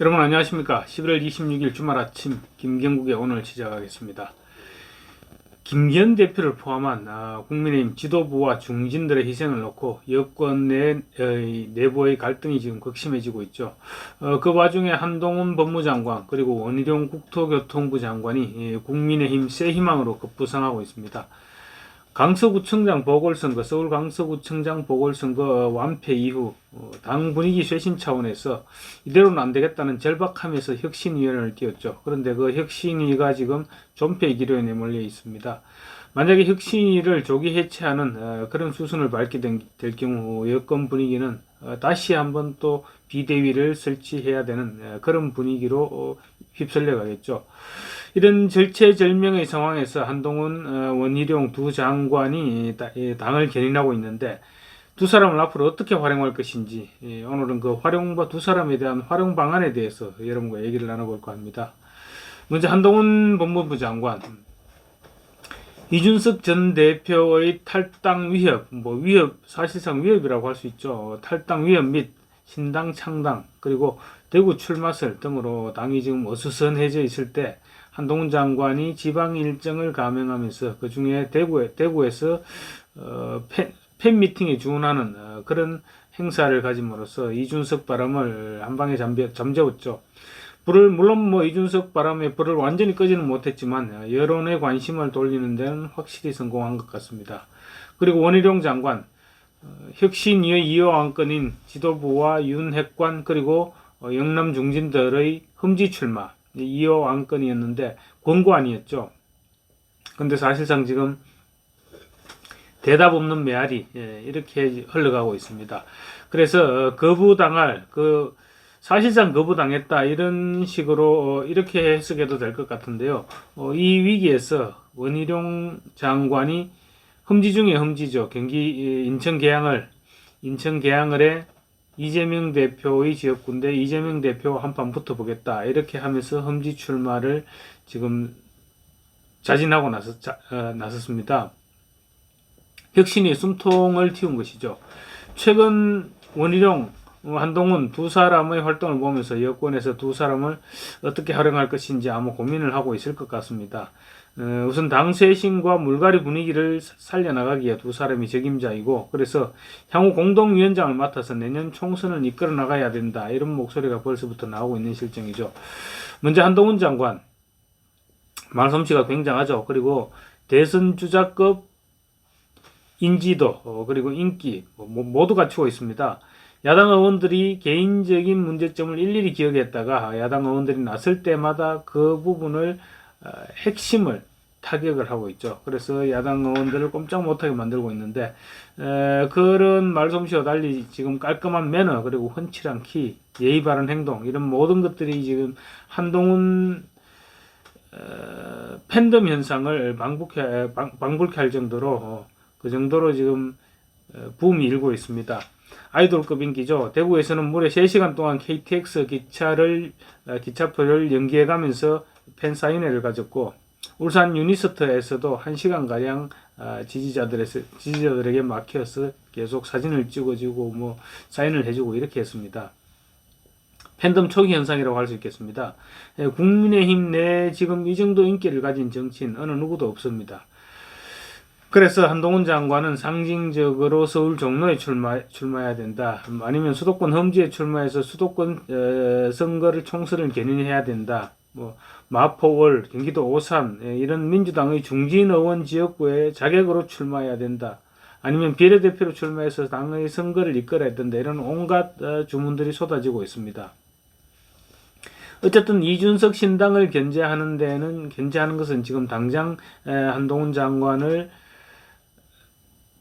여러분 안녕하십니까. 11월 26일 주말 아침 김경국의 오늘 시작하겠습니다. 김기현 대표를 포함한 국민의힘 지도부와 중진들의 희생을 놓고 여권 내부의 갈등이 지금 극심해지고 있죠. 그 와중에 한동훈 법무장관 그리고 원희룡 국토교통부 장관이 국민의힘 새 희망으로 급부상하고 있습니다. 강서구청장 보궐선거, 서울 강서구청장 보궐선거 완패 이후 당 분위기 쇄신 차원에서 이대로는 안 되겠다는 절박함에서 혁신위원회를 띄웠죠. 그런데 그 혁신위가 지금 존폐 기로에 내몰려 있습니다. 만약에 혁신위를 조기 해체하는 그런 수순을 밟게 될 경우 여권 분위기는 다시 한번 또 비대위를 설치해야 되는 그런 분위기로 휩쓸려 가겠죠. 이런 절체절명의 상황에서 한동훈, 원희룡 두 장관이 당을 견인하고 있는데 두 사람을 앞으로 어떻게 활용할 것인지 오늘은 그 두 사람에 대한 활용 방안에 대해서 여러분과 얘기를 나눠볼까 합니다. 먼저 한동훈 법무부 장관, 이준석 전 대표의 탈당 위협, 사실상 위협이라고 할 수 있죠. 탈당 위협 및 신당 창당, 그리고 대구 출마설 등으로 당이 지금 어수선해져 있을 때 한동훈 장관이 지방 일정을 감행하면서 그 중에 대구에서 팬미팅에 주문하는 그런 행사를 가짐으로써 이준석 바람을 한 방에 잠재웠죠. 물론 이준석 바람의 불을 완전히 끄지는 못했지만 여론의 관심을 돌리는 데는 확실히 성공한 것 같습니다. 그리고 원희룡 장관, 혁신위의 2호 안건인 지도부와 윤핵관 그리고 영남 중진들의 흠지 출마 2호 안건이었는데 권고안이었죠. 근데 사실상 지금 대답 없는 메아리 이렇게 흘러가고 있습니다. 그래서 사실상 거부당했다 이런 식으로 이렇게 해석해도 될 것 같은데요. 이 위기에서 원희룡 장관이 흠지 중에 흠지죠. 경기 인천 계양을에 이재명 대표의 지역구인데 이재명 대표와 한판 붙어보겠다 이렇게 하면서 흠지 출마를 지금 자진하고 나섰습니다. 혁신이 숨통을 틔운 것이죠. 최근 원희룡, 한동훈 두 사람의 활동을 보면서 여권에서 두 사람을 어떻게 활용할 것인지 아마 고민을 하고 있을 것 같습니다. 우선 당 쇄신과 물갈이 분위기를 살려나가기에 두 사람이 적임자이고 그래서 향후 공동위원장을 맡아서 내년 총선을 이끌어 나가야 된다 이런 목소리가 벌써부터 나오고 있는 실정이죠. 먼저 한동훈 장관 말솜씨가 굉장하죠. 그리고 대선 주자급 인지도 그리고 인기 모두 갖추고 있습니다. 야당 의원들이 개인적인 문제점을 일일이 기억했다가 야당 의원들이 나설 때마다 그 부분을 핵심을 타격을 하고 있죠. 그래서 야당 의원들을 꼼짝 못하게 만들고 있는데 그런 말솜씨와 달리 지금 깔끔한 매너 그리고 훤칠한 키, 예의 바른 행동 이런 모든 것들이 지금 한동훈 팬덤 현상을 방불케 할 정도로 그 정도로 지금 붐이 일고 있습니다. 아이돌급 인기죠. 대구에서는 무려 3시간 동안 KTX 기차표를 연기해가면서 팬 사인회를 가졌고 울산 유니스트에서도 1시간가량 지지자들에게 막혀서 계속 사진을 찍어주고 사인을 해주고 이렇게 했습니다. 팬덤 초기 현상이라고 할 수 있겠습니다. 국민의힘 내 지금 이 정도 인기를 가진 정치인 어느 누구도 없습니다. 그래서 한동훈 장관은 상징적으로 서울 종로에 출마해야 된다. 아니면 수도권 험지에 출마해서 수도권 총선을 견인해야 된다. 마포월, 경기도 오산 이런 민주당의 중진 의원 지역구에 자객으로 출마해야 된다. 아니면 비례대표로 출마해서 당의 선거를 이끌어야 된다. 이런 온갖 주문들이 쏟아지고 있습니다. 어쨌든 이준석 신당을 견제하는 것은 지금 당장 한동훈 장관을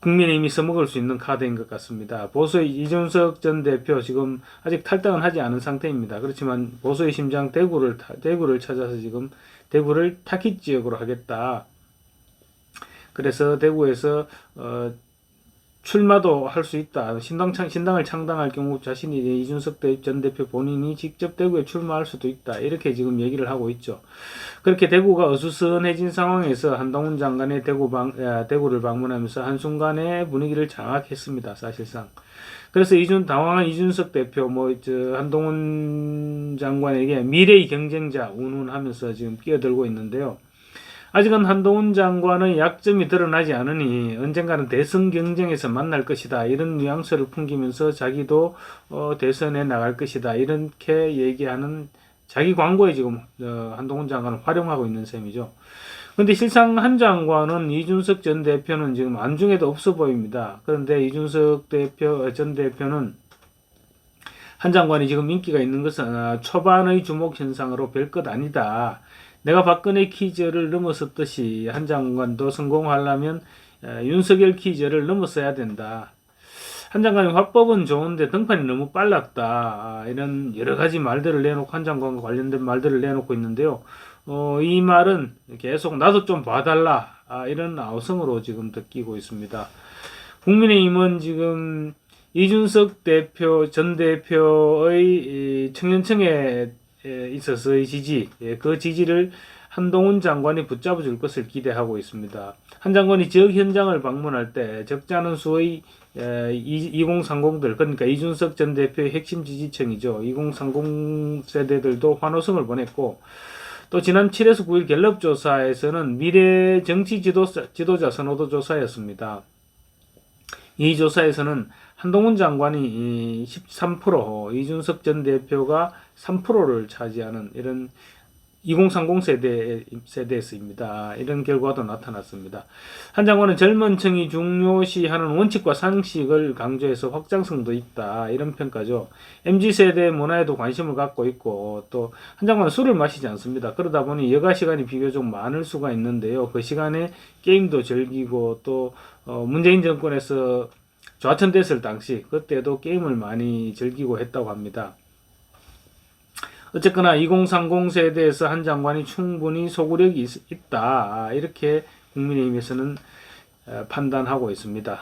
국민의힘이 써먹을 수 있는 카드인 것 같습니다. 보수의 이준석 전 대표 지금 아직 탈당은 하지 않은 상태입니다. 그렇지만 보수의 심장 대구를 찾아서 지금 대구를 타깃 지역으로 하겠다. 그래서 대구에서 출마도 할 수 있다. 신당을 창당할 경우 자신이 이준석 전 대표 본인이 직접 대구에 출마할 수도 있다. 이렇게 지금 얘기를 하고 있죠. 그렇게 대구가 어수선해진 상황에서 한동훈 장관의 대구를 방문하면서 한순간에 분위기를 장악했습니다. 사실상. 그래서 당황한 이준석 대표, 한동훈 장관에게 미래의 경쟁자 운운하면서 지금 끼어들고 있는데요. 아직은 한동훈 장관의 약점이 드러나지 않으니 언젠가는 대선 경쟁에서 만날 것이다. 이런 뉘앙스를 풍기면서 자기도 대선에 나갈 것이다. 이렇게 얘기하는 자기 광고에 지금 한동훈 장관을 활용하고 있는 셈이죠. 근데 실상 한 장관은 이준석 전 대표는 지금 안중에도 없어 보입니다. 그런데 이준석 전 대표는 한 장관이 지금 인기가 있는 것은 초반의 주목 현상으로 별것 아니다. 내가 박근혜 퀴즈를 넘어섰듯이 한 장관도 성공하려면 윤석열 퀴즈를 넘어서야 된다. 한 장관이 화법은 좋은데 등판이 너무 빨랐다. 이런 여러 가지 말들을 내놓고 한 장관과 관련된 말들을 내놓고 있는데요. 이 말은 계속 나도 좀 봐달라. 이런 아우성으로 지금 느끼고 있습니다. 국민의힘은 지금 이준석 전 대표의 청년층에 있어서의 지지, 그 지지를 한동훈 장관이 붙잡아 줄 것을 기대하고 있습니다. 한 장관이 지역 현장을 방문할 때 적지 않은 수의 2030들, 그러니까 이준석 전 대표의 핵심 지지층이죠. 2030 세대들도 환호성을 보냈고, 또 지난 7에서 9일 갤럽 조사에서는 미래 정치 지도자 선호도 조사였습니다. 이 조사에서는 한동훈 장관이 13%, 이준석 전 대표가 3%를 차지하는 이런 2030 세대에서입니다. 이런 결과도 나타났습니다. 한 장관은 젊은 층이 중요시하는 원칙과 상식을 강조해서 확장성도 있다. 이런 평가죠. MZ세대 문화에도 관심을 갖고 있고, 또 한 장관은 술을 마시지 않습니다. 그러다 보니 여가 시간이 비교적 많을 수가 있는데요. 그 시간에 게임도 즐기고, 또 문재인 정권에서 좌천됐을 당시 그때도 게임을 많이 즐기고 했다고 합니다. 어쨌거나 2030 세대에서 한 장관이 충분히 소구력이 있다. 이렇게 국민의힘에서는 판단하고 있습니다.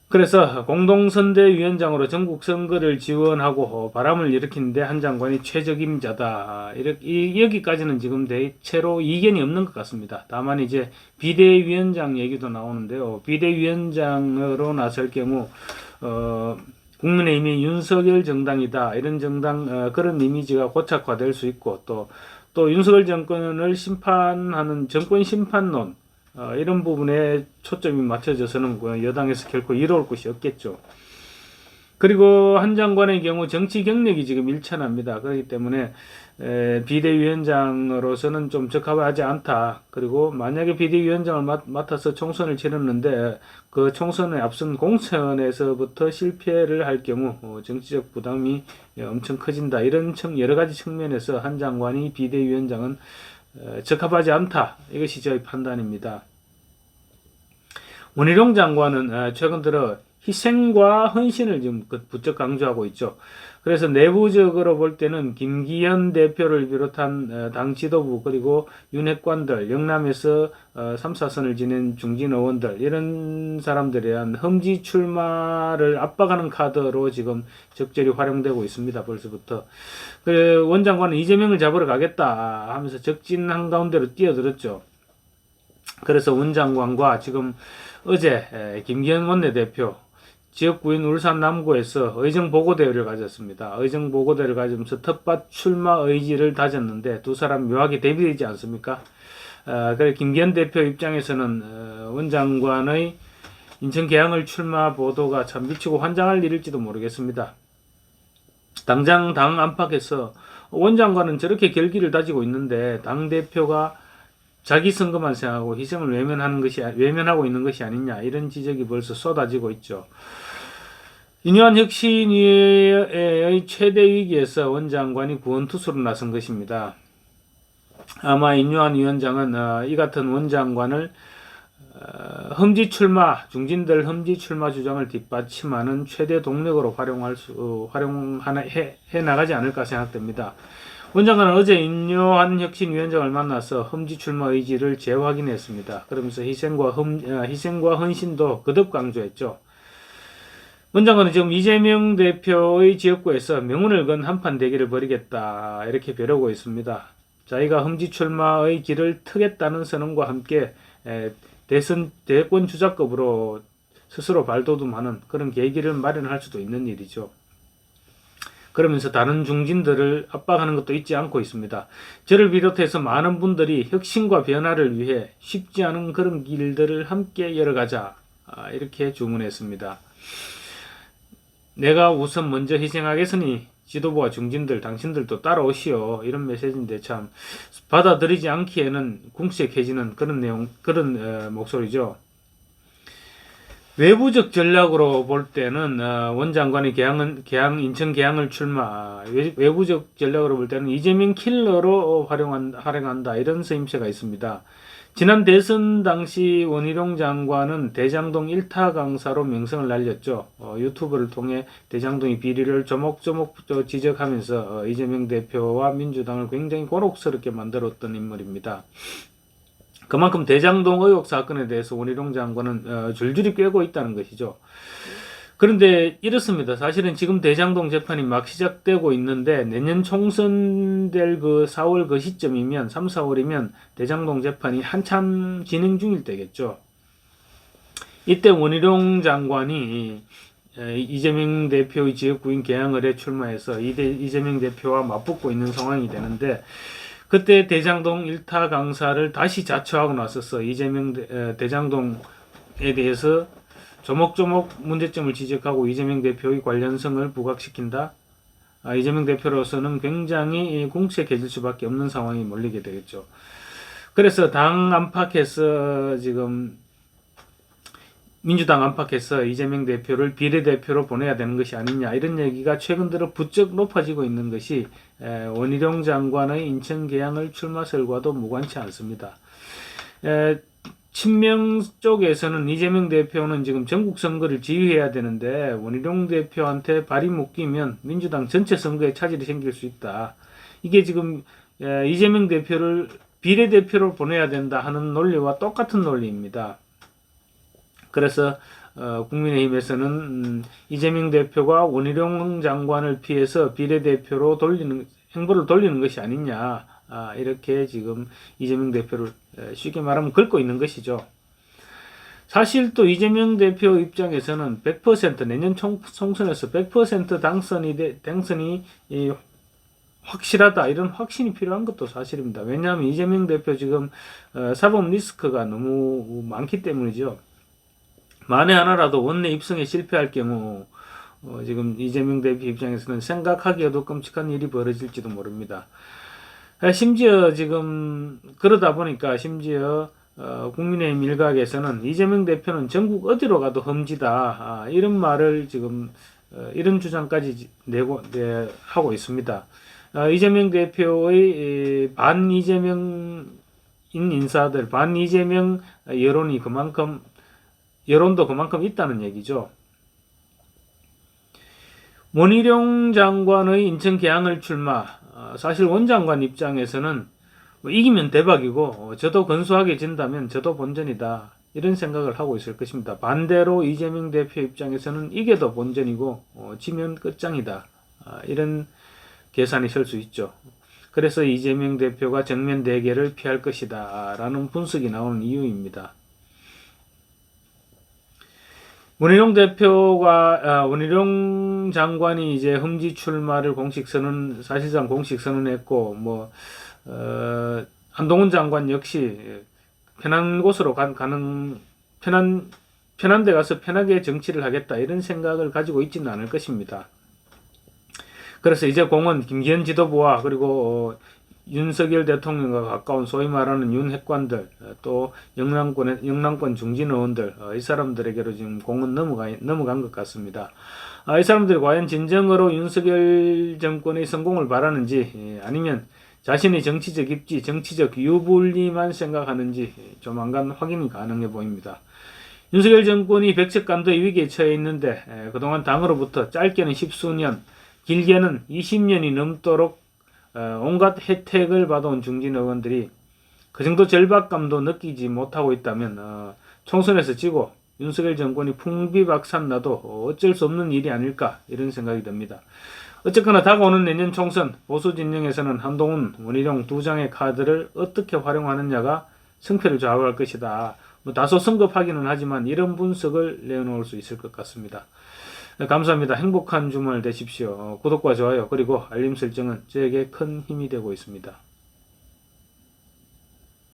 그래서 공동선대위원장으로 전국 선거를 지원하고 바람을 일으키는데 한 장관이 최적임자다. 여기까지는 지금 대체로 이견이 없는 것 같습니다. 다만 이제 비대위원장 얘기도 나오는데요. 비대위원장으로 나설 경우 국민의힘이 윤석열 정당이다. 이런 그런 이미지가 고착화될 수 있고, 또 윤석열 정권을 심판하는 정권 심판론, 이런 부분에 초점이 맞춰져서는 여당에서 결코 이뤄올 것이 없겠죠. 그리고 한 장관의 경우 정치 경력이 지금 일천합니다. 그렇기 때문에 비대위원장으로서는 좀 적합하지 않다. 그리고 만약에 비대위원장을 맡아서 총선을 치렀는데 그 총선에 앞선 공천에서부터 실패를 할 경우 정치적 부담이 엄청 커진다. 이런 여러 가지 측면에서 한 장관이 비대위원장은 적합하지 않다. 이것이 저의 판단입니다. 원희룡 장관은 최근 들어 희생과 헌신을 지금 부쩍 강조하고 있죠. 그래서 내부적으로 볼 때는 김기현 대표를 비롯한 당 지도부, 그리고 윤핵관들, 영남에서 3, 4선을 지낸 중진 의원들, 이런 사람들에 대한 험지 출마를 압박하는 카드로 지금 적절히 활용되고 있습니다. 벌써부터. 원 장관은 이재명을 잡으러 가겠다 하면서 적진 한가운데로 뛰어들었죠. 그래서 원 장관과 지금 어제 김기현 원내대표 지역구인 울산 남구에서 의정보고대회를 가졌습니다. 의정보고대회를 가지면서 텃밭 출마 의지를 다졌는데 두 사람 묘하게 대비되지 않습니까? 그래 김기현 대표 입장에서는 원 장관의 인천 계양을 출마 보도가 참 미치고 환장할 일일지도 모르겠습니다. 당장 당 안팎에서 원 장관은 저렇게 결기를 다지고 있는데 당 대표가 자기 선거만 생각하고 희생을 외면하고 있는 것이 아니냐, 이런 지적이 벌써 쏟아지고 있죠. 인요한 혁신위의 최대 위기에서 원 장관이 구원투수로 나선 것입니다. 아마 인요한 위원장은 이 같은 원 장관을 중진들 험지 출마 주장을 뒷받침하는 최대 동력으로 해 나가지 않을까 생각됩니다. 원 장관은 어제 인요한 혁신위원장을 만나서 험지 출마 의지를 재확인했습니다. 그러면서 희생과 헌신도 거듭 강조했죠. 원 장관은 지금 이재명 대표의 지역구에서 명운을 건 한판 대결을 벌이겠다, 이렇게 벼르고 있습니다. 자기가 험지 출마의 길을 트겠다는 선언과 함께 대권 주자급으로 스스로 발돋움하는 그런 계기를 마련할 수도 있는 일이죠. 그러면서 다른 중진들을 압박하는 것도 잊지 않고 있습니다. 저를 비롯해서 많은 분들이 혁신과 변화를 위해 쉽지 않은 그런 길들을 함께 열어가자, 이렇게 주문했습니다. 내가 우선 먼저 희생하겠으니 지도부와 중진들 당신들도 따라오시오, 이런 메시지인데 참 받아들이지 않기에는 궁색해지는 그런 내용, 그런 목소리죠. 외부적 전략으로 볼 때는 원장관이 인천 계양을 출마, 외부적 전략으로 볼 때는 이재명 킬러로 활용한다, 이런 쓰임새가 있습니다. 지난 대선 당시 원희룡 장관은 대장동 1타 강사로 명성을 날렸죠. 유튜브를 통해 대장동의 비리를 조목조목 지적하면서 이재명 대표와 민주당을 굉장히 곤혹스럽게 만들었던 인물입니다. 그만큼 대장동 의혹 사건에 대해서 원희룡 장관은 줄줄이 꿰고 있다는 것이죠. 그런데 이렇습니다. 사실은 지금 대장동 재판이 막 시작되고 있는데 내년 총선 될 그 4월 그 시점이면 3, 4월이면 대장동 재판이 한참 진행 중일 때겠죠. 이때 원희룡 장관이 이재명 대표의 지역구인 계양을에 출마해서 이재명 대표와 맞붙고 있는 상황이 되는데, 그때 대장동 1타 강사를 다시 자처하고 나서서 이재명 대장동에 대해서 조목조목 문제점을 지적하고 이재명 대표의 관련성을 부각시킨다. 이재명 대표로서는 굉장히 궁색해질 수밖에 없는 상황이 몰리게 되겠죠. 그래서 당 안팎에서 지금 민주당 안팎에서 이재명 대표를 비례대표로 보내야 되는 것이 아니냐, 이런 얘기가 최근 들어 부쩍 높아지고 있는 것이 원희룡 장관의 인천 계양을 출마설과도 무관치 않습니다. 친명 쪽에서는 이재명 대표는 지금 전국 선거를 지휘해야 되는데 원희룡 대표한테 발이 묶이면 민주당 전체 선거에 차질이 생길 수 있다. 이게 지금 이재명 대표를 비례대표로 보내야 된다 하는 논리와 똑같은 논리입니다. 그래서 국민의힘에서는 이재명 대표가 원희룡 장관을 피해서 비례대표로 행보를 돌리는 것이 아니냐, 이렇게 지금 이재명 대표를 쉽게 말하면 긁고 있는 것이죠. 사실 또 이재명 대표 입장에서는 100% 내년 총선에서 100% 당선이 확실하다, 이런 확신이 필요한 것도 사실입니다. 왜냐하면 이재명 대표 지금 사법 리스크가 너무 많기 때문이죠. 만에 하나라도 원내 입성에 실패할 경우 지금 이재명 대표 입장에서는 생각하기에도 끔찍한 일이 벌어질지도 모릅니다. 심지어 지금 그러다 보니까 국민의힘 일각에서는 이재명 대표는 전국 어디로 가도 험지다, 이런 말을 지금 이런 주장까지 하고 있습니다. 이재명 대표의 반 이재명인 인사들, 반 이재명 여론도 그만큼 있다는 얘기죠. 원희룡 장관의 인천 계양을 출마, 사실 원 장관 입장에서는 이기면 대박이고 저도 건수하게 진다면 저도 본전이다, 이런 생각을 하고 있을 것입니다. 반대로 이재명 대표 입장에서는 이겨도 본전이고 지면 끝장이다, 이런 계산이 설 수 있죠. 그래서 이재명 대표가 정면 대결을 피할 것이다 라는 분석이 나오는 이유입니다. 원희룡 장관이 이제 험지 출마를 사실상 공식 선언했고, 한동훈 장관 역시 편한 곳으로 편한 데 가서 편하게 정치를 하겠다, 이런 생각을 가지고 있지는 않을 것입니다. 그래서 이제 공은 김기현 지도부와 그리고 윤석열 대통령과 가까운 소위 말하는 윤핵관들, 또 영남권 중진 의원들, 이 사람들에게로 지금 공은 넘어간 것 같습니다. 이 사람들이 과연 진정으로 윤석열 정권의 성공을 바라는지, 아니면 자신의 정치적 입지, 정치적 유불리만 생각하는지 조만간 확인이 가능해 보입니다. 윤석열 정권이 백색감도의 위기에 처해 있는데 그동안 당으로부터 짧게는 10수년, 길게는 20년이 넘도록 온갖 혜택을 받아온 중진 의원들이 그 정도 절박감도 느끼지 못하고 있다면 총선에서 지고 윤석열 정권이 풍비박산 나도 어쩔 수 없는 일이 아닐까, 이런 생각이 듭니다. 어쨌거나 다가오는 내년 총선, 보수 진영에서는 한동훈, 원희룡 두 장의 카드를 어떻게 활용하느냐가 승패를 좌우할 것이다. 다소 성급하기는 하지만 이런 분석을 내놓을 수 있을 것 같습니다. 감사합니다. 행복한 주말 되십시오. 구독과 좋아요 그리고 알림 설정은 저에게 큰 힘이 되고 있습니다.